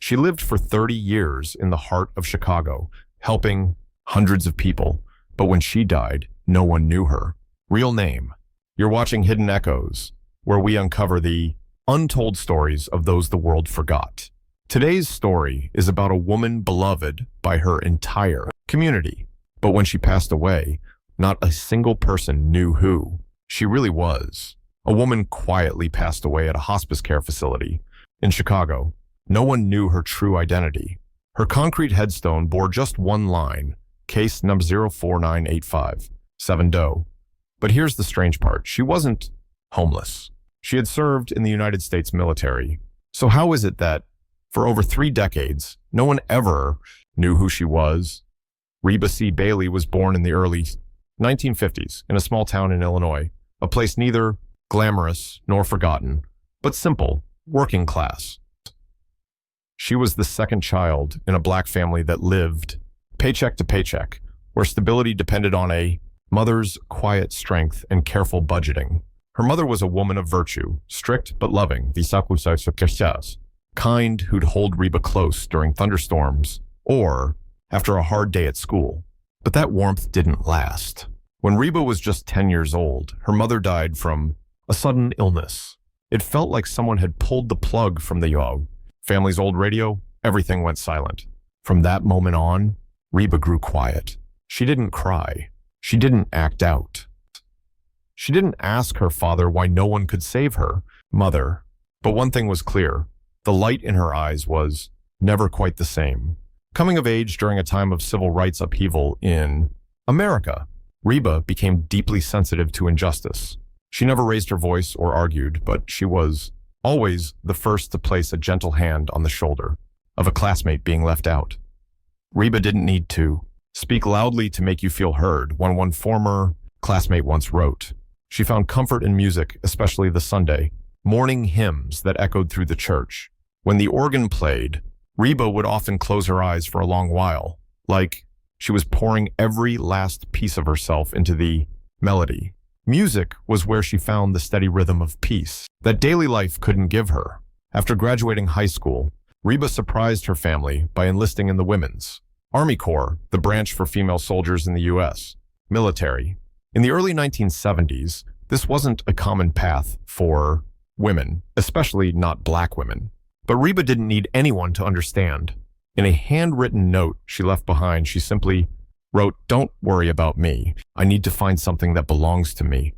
She lived for 30 years in the heart of Chicago, helping hundreds of people. But when she died, no one knew her real name. You're watching Hidden Echoes, where we uncover the untold stories of those the world forgot. Today's story is about a woman beloved by her entire community. But when she passed away, not a single person knew who she really was. A woman quietly passed away at a hospice care facility in Chicago. No one knew her true identity. Her concrete headstone bore just one line, case number 04985, 7 Doe. But here's the strange part. She wasn't homeless. She had served in the United States military. So how is it that for over 3 decades, no one ever knew who she was? Reba C. Bailey was born in the early 1950s in a small town in Illinois, a place neither glamorous nor forgotten, but simple, working class. She was the second child in a black family that lived paycheck to paycheck, where stability depended on a mother's quiet strength and careful budgeting. Her mother was a woman of virtue, strict but loving, kind who'd hold Reba close during thunderstorms or after a hard day at school. But that warmth didn't last. When Reba was just 10 years old, her mother died from a sudden illness. It felt like someone had pulled the plug from the family's old radio. Everything went silent. From that moment on, Reba grew quiet. She didn't cry. She didn't act out. She didn't ask her father why no one could save her mother. But one thing was clear. The light in her eyes was never quite the same. Coming of age during a time of civil rights upheaval in America, Reba became deeply sensitive to injustice. She never raised her voice or argued, but she was always the first to place a gentle hand on the shoulder of a classmate being left out. Reba didn't need to speak loudly to make you feel heard, one former classmate once wrote. She found comfort in music, especially the Sunday morning hymns that echoed through the church. When the organ played, Reba would often close her eyes for a long while, like she was pouring every last piece of herself into the melody. Music was where she found the steady rhythm of peace that daily life couldn't give her. After graduating high school, Reba surprised her family by enlisting in the Women's Army Corps, the branch for female soldiers in the U.S. military. In the early 1970s, this wasn't a common path for women, especially not black women. But Reba didn't need anyone to understand. In a handwritten note she left behind, she simply wrote, "Don't worry about me. I need to find something that belongs to me."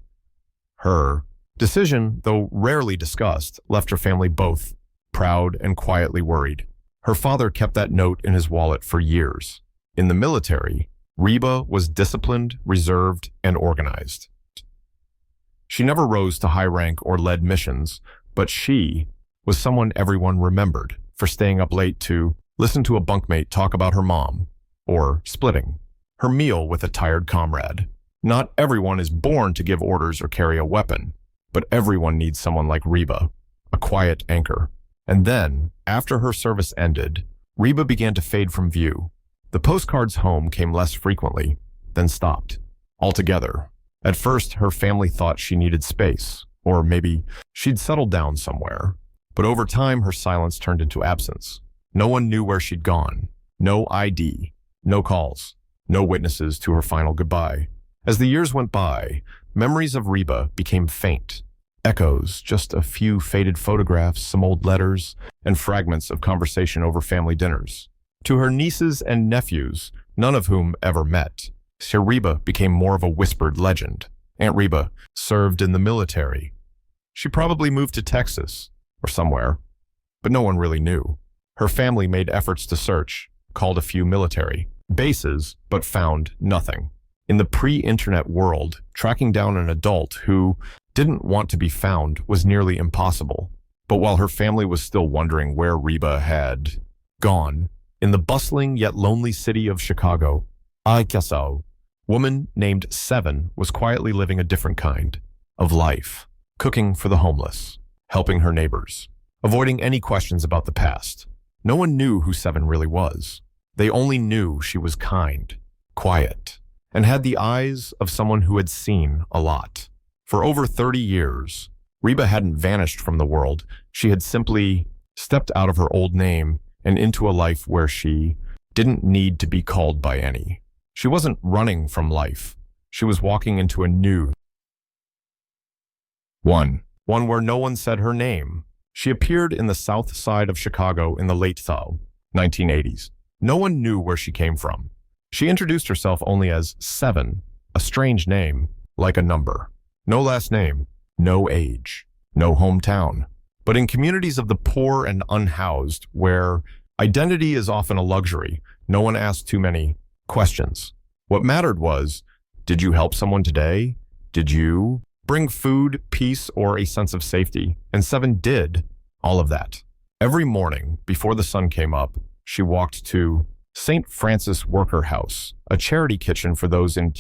Her decision, though rarely discussed, left her family both proud and quietly worried. Her father kept that note in his wallet for years. In the military, Reba was disciplined, reserved, and organized. She never rose to high rank or led missions, but she was someone everyone remembered for staying up late to listen to a bunkmate talk about her mom, or splitting her meal with a tired comrade. Not everyone is born to give orders or carry a weapon, but everyone needs someone like Reba, a quiet anchor. And then, after her service ended, Reba began to fade from view. The postcards home came less frequently, then stopped altogether. At first, her family thought she needed space, or maybe she'd settled down somewhere. But over time, her silence turned into absence. No one knew where she'd gone. No ID, no calls, no witnesses to her final goodbye. As the years went by, memories of Reba became faint. Echoes, just a few faded photographs, some old letters, and fragments of conversation over family dinners. To her nieces and nephews, none of whom ever met, Sir Reba became more of a whispered legend. Aunt Reba served in the military. She probably moved to Texas or somewhere, but no one really knew. Her family made efforts to search, called a few military bases, but found nothing. In the pre-internet world, tracking down an adult who didn't want to be found was nearly impossible. But while her family was still wondering where Reba had gone, in the bustling yet lonely city of Chicago, a woman named Seven was quietly living a different kind of life, cooking for the homeless, helping her neighbors, avoiding any questions about the past. No one knew who Seven really was. They only knew she was kind, quiet, and had the eyes of someone who had seen a lot. For over 30 years, Reba hadn't vanished from the world. She had simply stepped out of her old name and into a life where she didn't need to be called by any. She wasn't running from life. She was walking into a new one where no one said her name. She appeared in the south side of Chicago in the late 1980s. No one knew where she came from. She introduced herself only as Seven, a strange name, like a number. No last name, no age, no hometown. But in communities of the poor and unhoused, where identity is often a luxury, no one asked too many questions. What mattered was, did you help someone today? Did you bring food, peace, or a sense of safety? And Seven did all of that. Every morning, before the sun came up, she walked to St. Francis Worker House, a charity kitchen for those in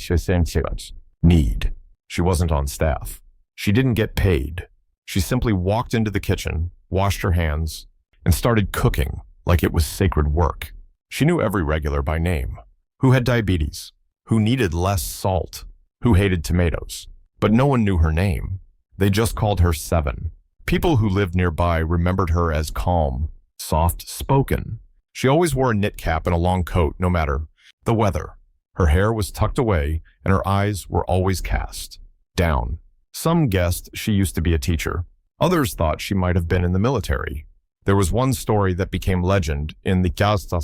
need. She wasn't on staff. She didn't get paid. She simply walked into the kitchen, washed her hands, and started cooking like it was sacred work. She knew every regular by name, who had diabetes, who needed less salt, who hated tomatoes. But no one knew her name. They just called her Seven. People who lived nearby remembered her as calm, soft-spoken. She always wore a knit cap and a long coat, no matter the weather. Her hair was tucked away, and her eyes were always cast down. Some guessed she used to be a teacher. Others thought she might have been in the military. There was one story that became legend in the Gaza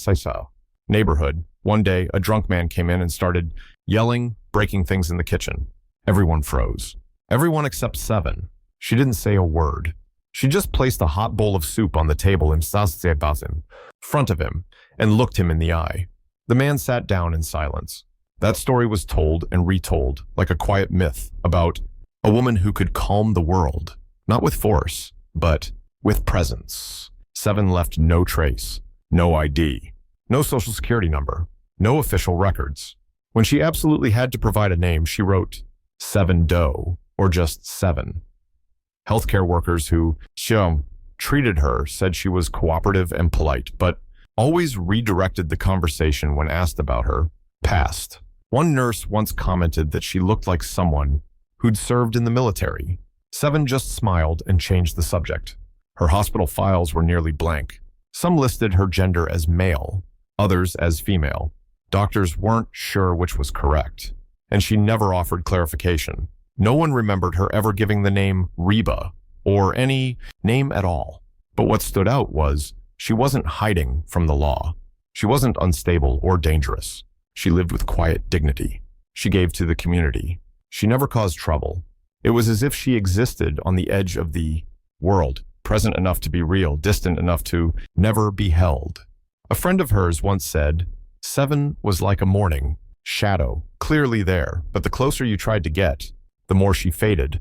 neighborhood. One day, a drunk man came in and started yelling, breaking things in the kitchen. Everyone froze. Everyone except Seven. She didn't say a word. She just placed a hot bowl of soup on the table in front of him and looked him in the eye. The man sat down in silence. That story was told and retold like a quiet myth about a woman who could calm the world, not with force, but with presence. Seven left no trace, no ID, no social security number, no official records. When she absolutely had to provide a name, she wrote Seven Doe, or just Seven. Healthcare workers who treated her said she was cooperative and polite, but always redirected the conversation when asked about her past. One nurse once commented that she looked like someone who'd served in the military. Seven just smiled and changed the subject. Her hospital files were nearly blank. Some listed her gender as male, others as female. Doctors weren't sure which was correct, and she never offered clarification. No one remembered her ever giving the name Reba, or any name at all. But what stood out was she wasn't hiding from the law. She wasn't unstable or dangerous. She lived with quiet dignity. She gave to the community. She never caused trouble. It was as if she existed on the edge of the world, present enough to be real, distant enough to never be held. A friend of hers once said, Seven was like a morning shadow, clearly there, but the closer you tried to get, the more she faded.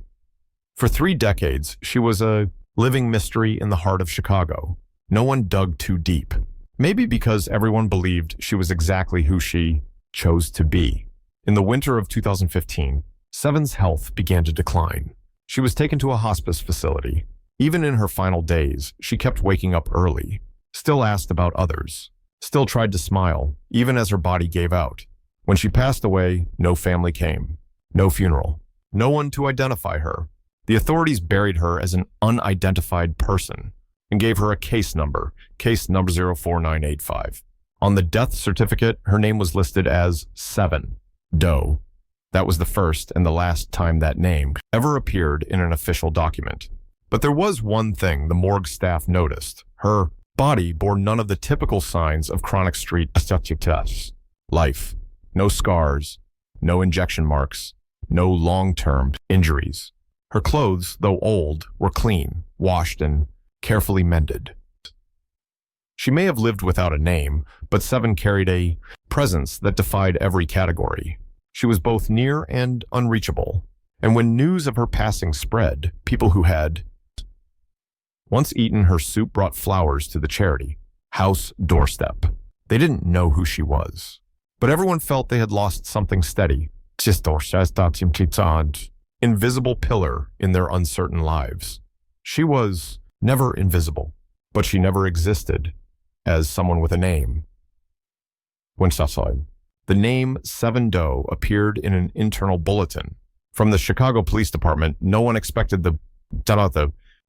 For 3 decades, she was a living mystery in the heart of Chicago. No one dug too deep. Maybe because everyone believed she was exactly who she chose to be. In the winter of 2015, Seven's health began to decline. She was taken to a hospice facility. Even in her final days, she kept waking up early, still asked about others, still tried to smile, even as her body gave out. When she passed away, no family came, no funeral, no one to identify her. The authorities buried her as an unidentified person and gave her a case number 04985. On the death certificate, her name was listed as Seven Doe. That was the first and the last time that name ever appeared in an official document. But there was one thing the morgue staff noticed. Her body bore none of the typical signs of chronic street life. No scars, no injection marks, no long-term injuries. Her clothes, though old, were clean, washed, and carefully mended. She may have lived without a name, but Seven carried a presence that defied every category. She was both near and unreachable, and when news of her passing spread, people who had once eaten her soup brought flowers to the charity house doorstep. They didn't know who she was, but everyone felt they had lost something steady, invisible pillar in their uncertain lives. She was never invisible, but she never existed as someone with a name. When the name Seven Doe appeared in an internal bulletin from the Chicago Police Department, no one expected the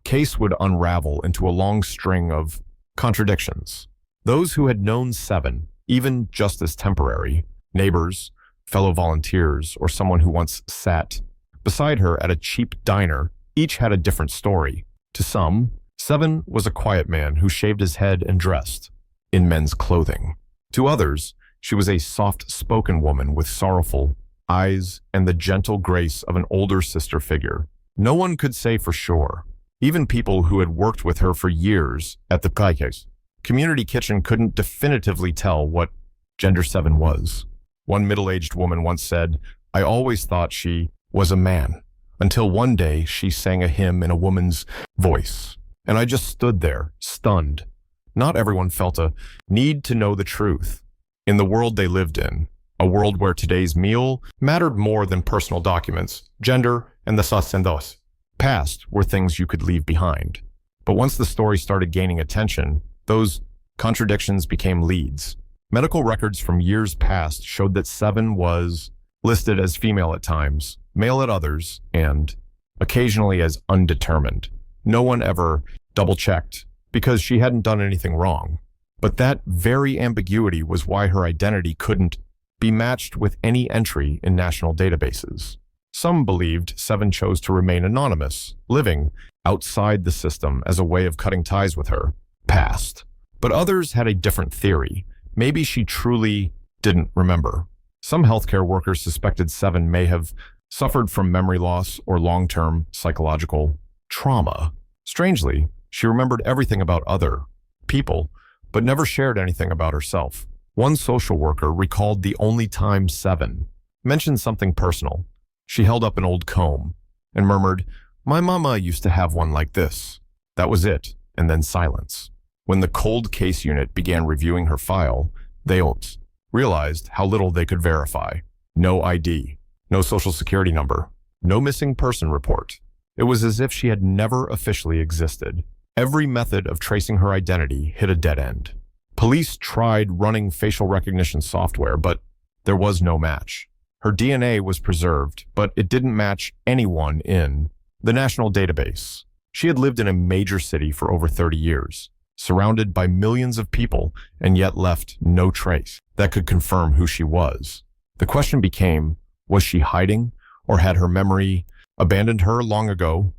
case would unravel into a long string of contradictions. Those who had known Seven, even just as temporary, neighbors, fellow volunteers, or someone who once sat beside her at a cheap diner, each had a different story. To some, Seven was a quiet man who shaved his head and dressed in men's clothing. To others, she was a soft-spoken woman with sorrowful eyes and the gentle grace of an older sister figure. No one could say for sure. Even people who had worked with her for years at the community kitchen couldn't definitively tell what Gender 7 was. One middle-aged woman once said, "I always thought she was a man, until one day she sang a hymn in a woman's voice. And I just stood there, stunned." Not everyone felt a need to know the truth. In the world they lived in, a world where today's meal mattered more than personal documents, gender, and the sacendos. Past were things you could leave behind. But once the story started gaining attention, those contradictions became leads. Medical records from years past showed that Seven was listed as female at times, male at others, and occasionally as undetermined. No one ever double-checked because she hadn't done anything wrong. But that very ambiguity was why her identity couldn't be matched with any entry in national databases. Some believed Seven chose to remain anonymous, living outside the system as a way of cutting ties with her past. But others had a different theory. Maybe she truly didn't remember. Some healthcare workers suspected Seven may have suffered from memory loss or long-term psychological trauma. Strangely, she remembered everything about other people, but never shared anything about herself. One social worker recalled the only time Seven mentioned something personal. She held up an old comb and murmured, "My mama used to have one like this." That was it, and then silence. When the cold case unit began reviewing her file, they realized how little they could verify. No ID, no social security number, no missing person report. It was as if she had never officially existed. Every method of tracing her identity hit a dead end. Police tried running facial recognition software, but there was no match. Her DNA was preserved, but it didn't match anyone in the national database. She had lived in a major city for over 30 years, surrounded by millions of people, and yet left no trace that could confirm who she was. The question became, was she hiding, or had her memory abandoned her long ago?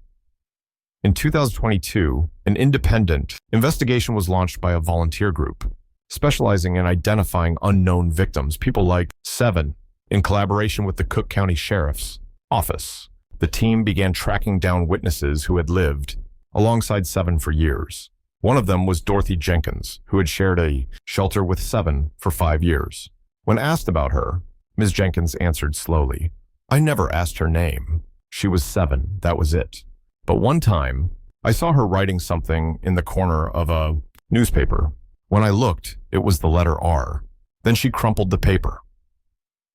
In 2022, an independent investigation was launched by a volunteer group, specializing in identifying unknown victims, people like Seven. In collaboration with the Cook County Sheriff's Office, the team began tracking down witnesses who had lived alongside Seven for years. One of them was Dorothy Jenkins, who had shared a shelter with Seven for 5 years. When asked about her, Ms. Jenkins answered slowly, "I never asked her name. She was Seven, that was it. But one time, I saw her writing something in the corner of a newspaper. When I looked, it was the letter R. Then she crumpled the paper."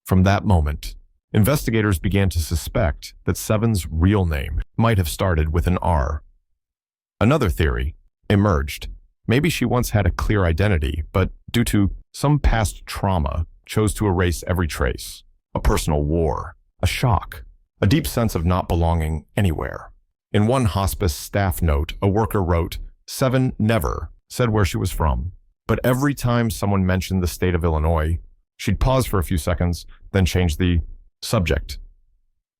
From that moment, investigators began to suspect that Seven's real name might have started with an R. Another theory emerged. Maybe she once had a clear identity, but due to some past trauma, chose to erase every trace. A personal war, a shock, a deep sense of not belonging anywhere. In one hospice staff note, a worker wrote, "Seven never said where she was from, but every time someone mentioned the state of Illinois, she'd pause for a few seconds, then change the subject."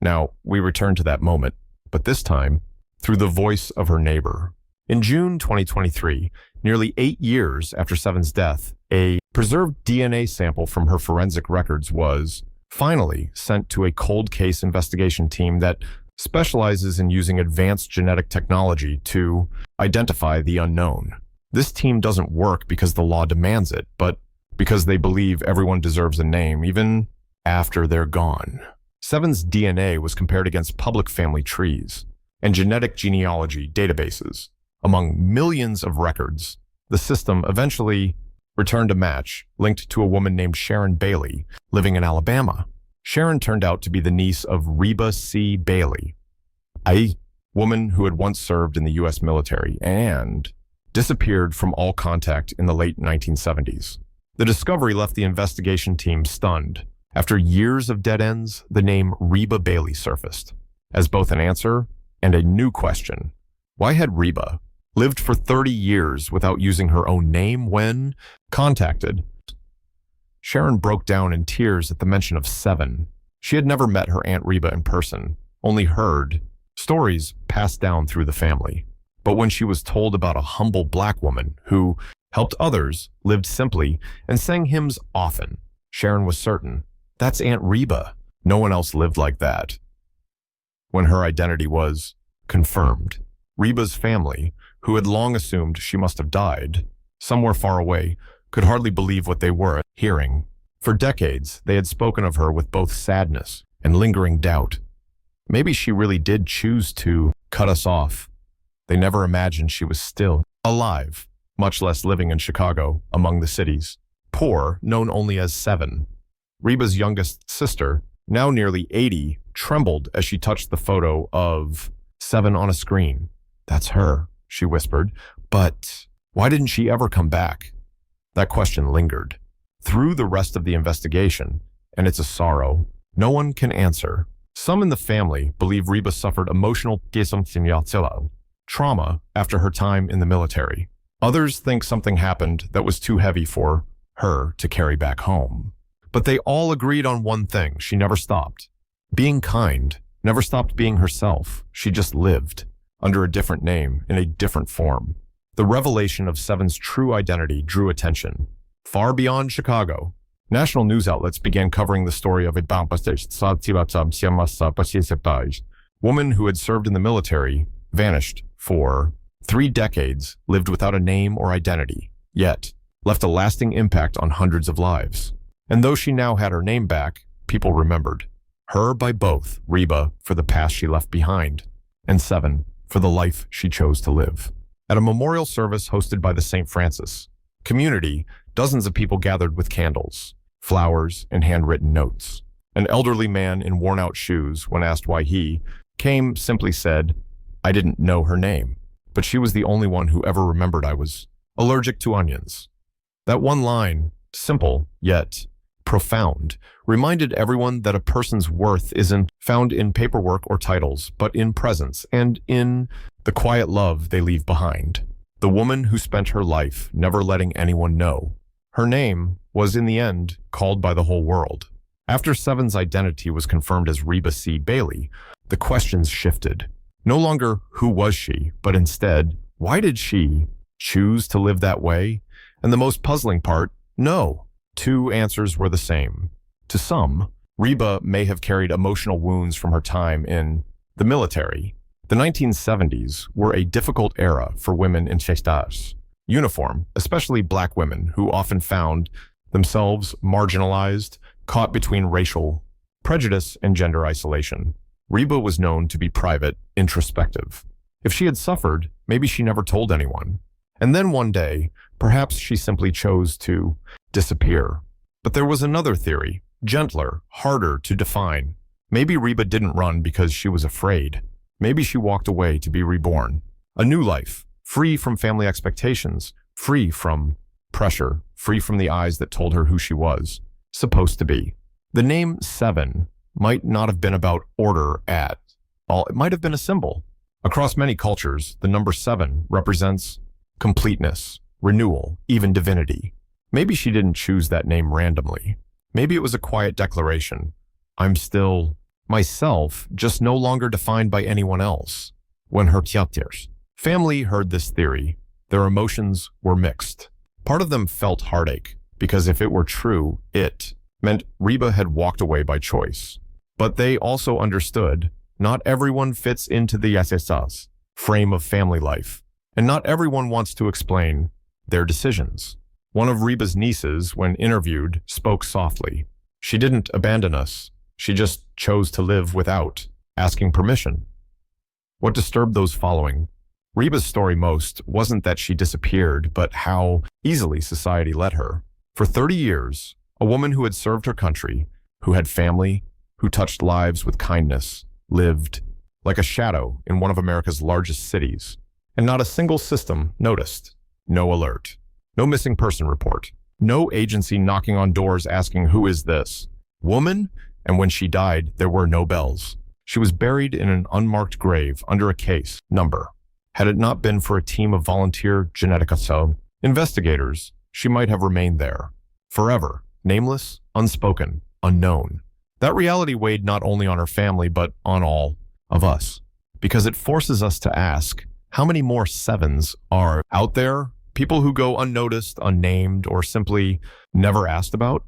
Now, we return to that moment, but this time through the voice of her neighbor. In June 2023, nearly 8 years after Seven's death, a preserved DNA sample from her forensic records was finally sent to a cold case investigation team that specializes in using advanced genetic technology to identify the unknown. This team doesn't work because the law demands it, but because they believe everyone deserves a name, even after they're gone. Seven's DNA was compared against public family trees and genetic genealogy databases. Among millions of records, the system eventually returned a match linked to a woman named Sharon Bailey living in Alabama. Sharon turned out to be the niece of Reba C. Bailey, a woman who had once served in the U.S. military and disappeared from all contact in the late 1970s. The discovery left the investigation team stunned. After years of dead ends, the name Reba Bailey surfaced as both an answer and a new question. Why had Reba lived for 30 years without using her own name when contacted. Sharon broke down in tears at the mention of 7. She had never met her Aunt Reba in person, only heard stories passed down through the family. But when she was told about a humble black woman who helped others, lived simply, and sang hymns often, Sharon was certain, that's Aunt Reba. No one else lived like that. When her identity was confirmed, Reba's family, who had long assumed she must have died somewhere far away, could hardly believe what they were hearing. For decades, they had spoken of her with both sadness and lingering doubt. Maybe she really did choose to cut us off. They never imagined she was still alive, much less living in Chicago, among the cities. Poor, known only as 7. Reba's youngest sister, now nearly 80, trembled as she touched the photo of 7 on a screen. That's her, she whispered. But why didn't she ever come back? That question lingered through the rest of the investigation, and it's a sorrow no one can answer. Some in the family believe Reba suffered emotional trauma after her time in the military. Others think something happened that was too heavy for her to carry back home. But they all agreed on one thing: she never stopped being kind, never stopped being herself. She just lived under a different name, in a different form. The revelation of 7's true identity drew attention far beyond Chicago. National news outlets began covering the story of a woman who had served in the military, vanished for 3 decades, lived without a name or identity, yet left a lasting impact on hundreds of lives. And though she now had her name back, people remembered her by both Reba for the past she left behind, and 7 for the life she chose to live. At a memorial service hosted by the St. Francis community, dozens of people gathered with candles, flowers, and handwritten notes. An elderly man in worn-out shoes, when asked why he came, simply said, "I didn't know her name, but she was the only one who ever remembered I was allergic to onions." That one line, simple yet profound, reminded everyone that a person's worth isn't found in paperwork or titles, but in presence and in the quiet love they leave behind. The woman who spent her life never letting anyone know. Her name was in the end called by the whole world. After 7's identity was confirmed as Reba C. Bailey, the questions shifted. No longer who was she, but instead, why did she choose to live that way? And the most puzzling part, no. 2 answers were the same. To some, Reba may have carried emotional wounds from her time in the military. The 1970s were a difficult era for women in Chestas uniform, especially black women who often found themselves marginalized, caught between racial prejudice and gender isolation. Reba was known to be private, introspective. If she had suffered, maybe she never told anyone. And then one day, perhaps she simply chose to disappear. But there was another theory, gentler, harder to define. Maybe Reba didn't run because she was afraid. Maybe she walked away to be reborn. A new life, free from family expectations, free from pressure, free from the eyes that told her who she was supposed to be. The name 7 might not have been about order at all. It might have been a symbol. Across many cultures, the number 7 represents completeness, renewal, even divinity. Maybe she didn't choose that name randomly. Maybe it was a quiet declaration. I'm still myself, just no longer defined by anyone else. When her family heard this theory, their emotions were mixed. Part of them felt heartache, because if it were true, it meant Reba had walked away by choice. But they also understood not everyone fits into the SSS frame of family life, and not everyone wants to explain their decisions. One of Reba's nieces, when interviewed, spoke softly. She didn't abandon us. She just chose to live without asking permission. What disturbed those following Reba's story most wasn't that she disappeared, but how easily society let her. For 30 years, a woman who had served her country, who had family, who touched lives with kindness, lived like a shadow in one of America's largest cities. And not a single system noticed. No alert. No missing person report. No agency knocking on doors asking, who is this woman? And when she died, there were no bells. She was buried in an unmarked grave under a case number. Had it not been for a team of volunteer genetica investigators, she might have remained there. Forever, nameless, unspoken, unknown. That reality weighed not only on her family, but on all of us. Because it forces us to ask, how many more sevens are out there? People who go unnoticed, unnamed, or simply never asked about?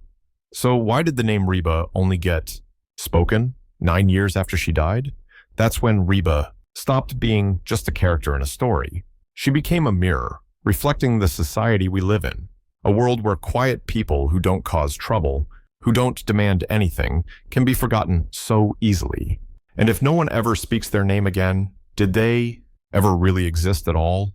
So why did the name Reba only get spoken 9 years after she died? That's when Reba stopped being just a character in a story. She became a mirror, reflecting the society we live in. A world where quiet people who don't cause trouble, who don't demand anything, can be forgotten so easily. And if no one ever speaks their name again, did they ever really exist at all?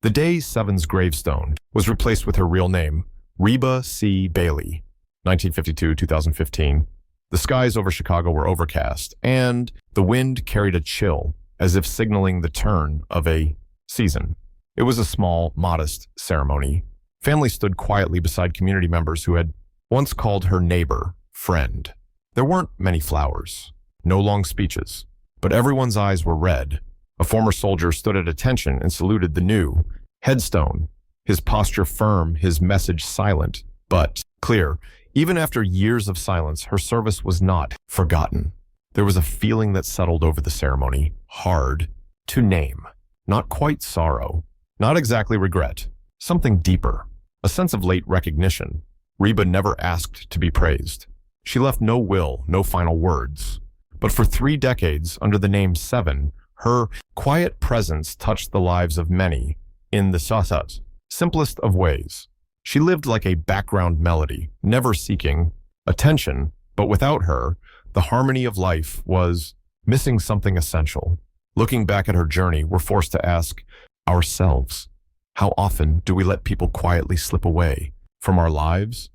The day Seven's gravestone was replaced with her real name, Reba C. Bailey, 1952-2015. The skies over Chicago were overcast, and the wind carried a chill, as if signaling the turn of a season. It was a small, modest ceremony. Family stood quietly beside community members who had once called her neighbor, friend. There weren't many flowers, no long speeches, but everyone's eyes were red. A former soldier stood at attention and saluted the new headstone, his posture firm, his message silent, but clear. Even after years of silence, her service was not forgotten. There was a feeling that settled over the ceremony, hard to name. Not quite sorrow, not exactly regret, something deeper, a sense of late recognition. Reba never asked to be praised. She left no will, no final words. But for 3 decades, under the name Seven, her quiet presence touched the lives of many in the simplest of ways. She lived like a background melody, never seeking attention, but without her, the harmony of life was missing something essential. Looking back at her journey, we're forced to ask ourselves, how often do we let people quietly slip away from our lives?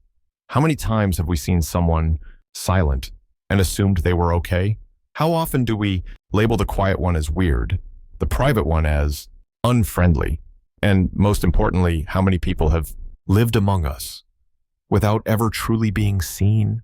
How many times have we seen someone silent and assumed they were okay? How often do we label the quiet one as weird, the private one as unfriendly? And most importantly, how many people have lived among us without ever truly being seen?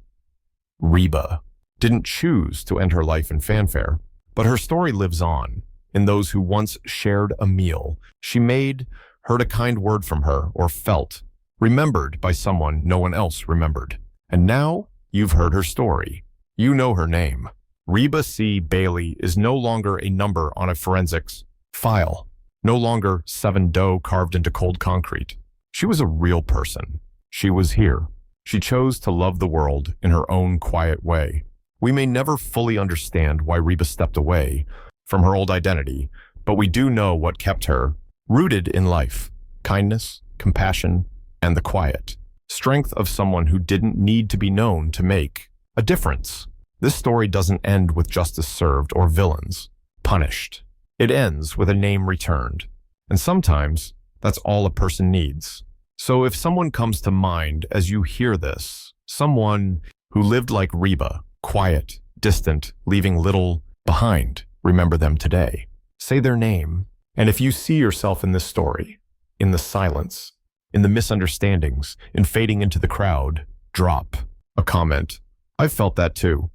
Reba didn't choose to end her life in fanfare, but her story lives on in those who once shared a meal she made, heard a kind word from her, or felt remembered by someone no one else remembered. And now you've heard her story. You know her name. Reba C. Bailey is no longer a number on a forensics file, no longer 7 dough carved into cold concrete. She was a real person. She was here. She chose to love the world in her own quiet way. We may never fully understand why Reba stepped away from her old identity, but we do know what kept her rooted in life: kindness, compassion, and the quiet strength of someone who didn't need to be known to make a difference. This story doesn't end with justice served or villains punished. It ends with a name returned. And sometimes that's all a person needs. So if someone comes to mind as you hear this, someone who lived like Reba, quiet, distant, leaving little behind, remember them today. Say their name. And if you see yourself in this story, in the silence, in the misunderstandings, in fading into the crowd, drop a comment. I've felt that too.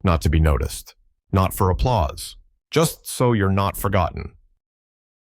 Not to be noticed. Not for applause. Just so you're not forgotten.